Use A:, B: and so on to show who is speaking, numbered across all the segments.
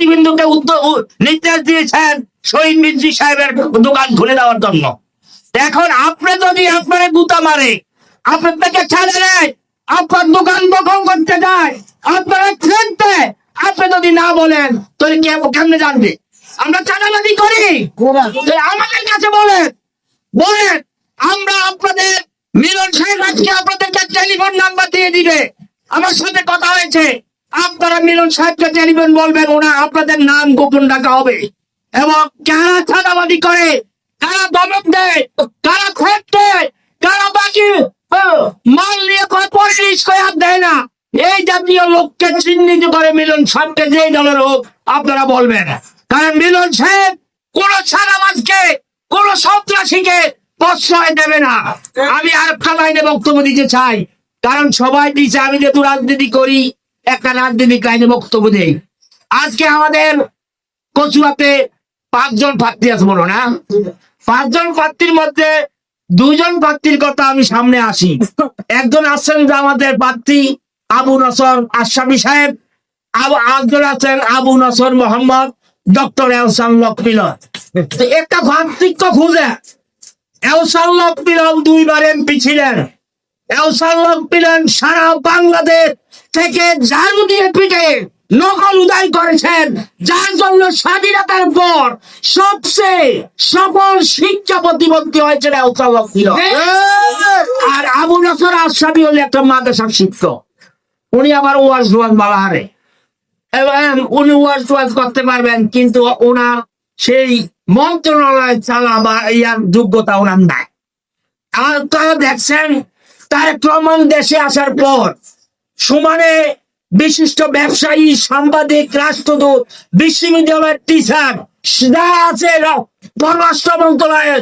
A: বিন্দুকে নির্দেশ দিয়েছেন শহীদ মির্জি সাহেবের দোকান খুলে দেওয়ার জন্য। এখন আপনি যদি আপনার গুতা মারে, আপনার থেকে ছাড়ে নেয়, আপনার দোকান দখল করতে যায়, আপনারা খেলতে, আপনি যদি না বলেন তাহলে কেমনে জানবে? আমরা চাঁদাবাজি করি, আমাদের কাছে বলেন বলেন। আমরা আপনাদের মিলন সাহেব আজকে আপনাদেরকে টেলিফোন নাম্বার দিয়ে দিবে, আমার সাথে কথা হয়েছে। আপনারা মিলন সাহেবকে টেলিফোন বলবেন, ওনা আপনাদের নাম গোপন রাখা হবে। এবং কারা চাঁদাবাজি করে, কারা দমক দেয়, কারা খোঁজ দেয়, কারা বাকি মাল নিয়ে পরিশ করে আর দেয় না, এই জাতীয় লোককে চিহ্নিত করে মিলন সাহেবকে যেই দলের হোক আপনারা বলবেন। কারণ মিলন সাহেব কোন চাঁদাবাজকে, কোন সন্ত্রাসীকে প্রশ্রয় দেবে না। আমি আর একটা লাইনে বক্তব্য দিতে চাই, কারণ সবাই দিচ্ছে আমি যেহেতু রাজনীতি করি, একটা রাজনীতিক লাইনে বক্তব্য দেই। আজকে আমাদের কচুয়াতে 5 জন প্রার্থী আছে বলো না, 5 জন প্রার্থীর মধ্যে 2 জন প্রার্থীর কথা আমি সামনে আসি। একজন আছেন আমাদের প্রার্থী আবু নসর আশরাফি সাহেব, একজন আছেন আবু নসর মোহাম্মদ ডক্টর এহসান লকমিলন। একটা প্রার্থীত্ব খুঁজে এহসান লকমিলন 2 বার এমপি ছিলেন। এহসান লকমিলন সারা বাংলাদেশ থেকে ঝাড়ু দিয়ে পিঠে নকল উদয় করেছেন, যার জন্য স্বাধীনতার পর সবচেয়ে সফল শিক্ষা প্রতিবন্ধী হয়েছে এহসান লকমিলন। আর আবু নসর আশরাফি হলে একটা মাদ্রাসার শিক্ষক, উনি আবার ওয়াজ মালা হারে, এবং উনি ওয়াজ করতে পারবেন, কিন্তু ওনার সেই মন্ত্রণালয় চালা বা ইয়ার যোগ্যতা ওনার নাই। আর তারা দেখছেন তারেক রহমান দেশে আসার পর সমানে বিশিষ্ট ব্যবসায়ী, সাংবাদিক, রাষ্ট্রদূত, বিশ্ববিদ্যালয়ের টিচার যা আছে, পররাষ্ট্র মন্ত্রণালয়ের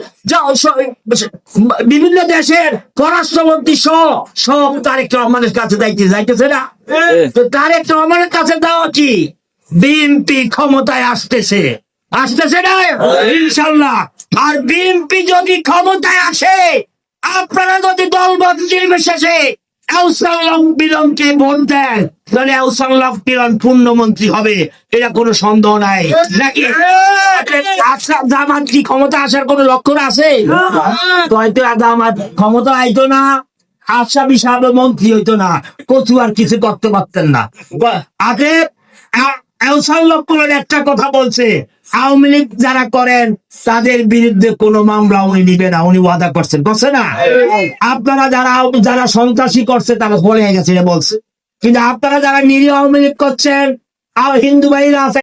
A: বিভিন্ন দেশের পররাষ্ট্রমন্ত্রী সব তারেক রহমানের কাছে যাইতেছে না। তো তারেক রহমানের কাছে দেওয়া কি বিএনপি ক্ষমতায় আসতেছে না ইনশাল্লাহ। আর বিএনপি যদি ক্ষমতায় আসে, আপনারা যদি দলমত নির্বিশেষে এহসান লকমিলনকে ভোট দেন, তাহলে এহসান লকমিলন পূর্ণমন্ত্রী হবে, এটা কোনো সন্দেহ নাই। নাকি জামাত কি ক্ষমতা আসার কোনো লক্ষণ আছে? হয়তো জামাত ক্ষমতা আইতো না, আশরাফি সাহেব মন্ত্রী হইতো না, কচুয়ার কিছু করতে পারতেন না। আগে এহসান লকমিলন একটা কথা বলছে, আওয়ামী লীগ যারা করেন তাদের বিরুদ্ধে কোনো মামলা উনি নিবে না, উনি ওয়াদা করছে না। আপনারা যারা সন্ত্রাসী করছে তারা বলে গেছে বলছে, কিন্তু আপনারা যারা নিরীহ আওয়ামী লীগ করছেন, আর হিন্দু ভাইরা আছে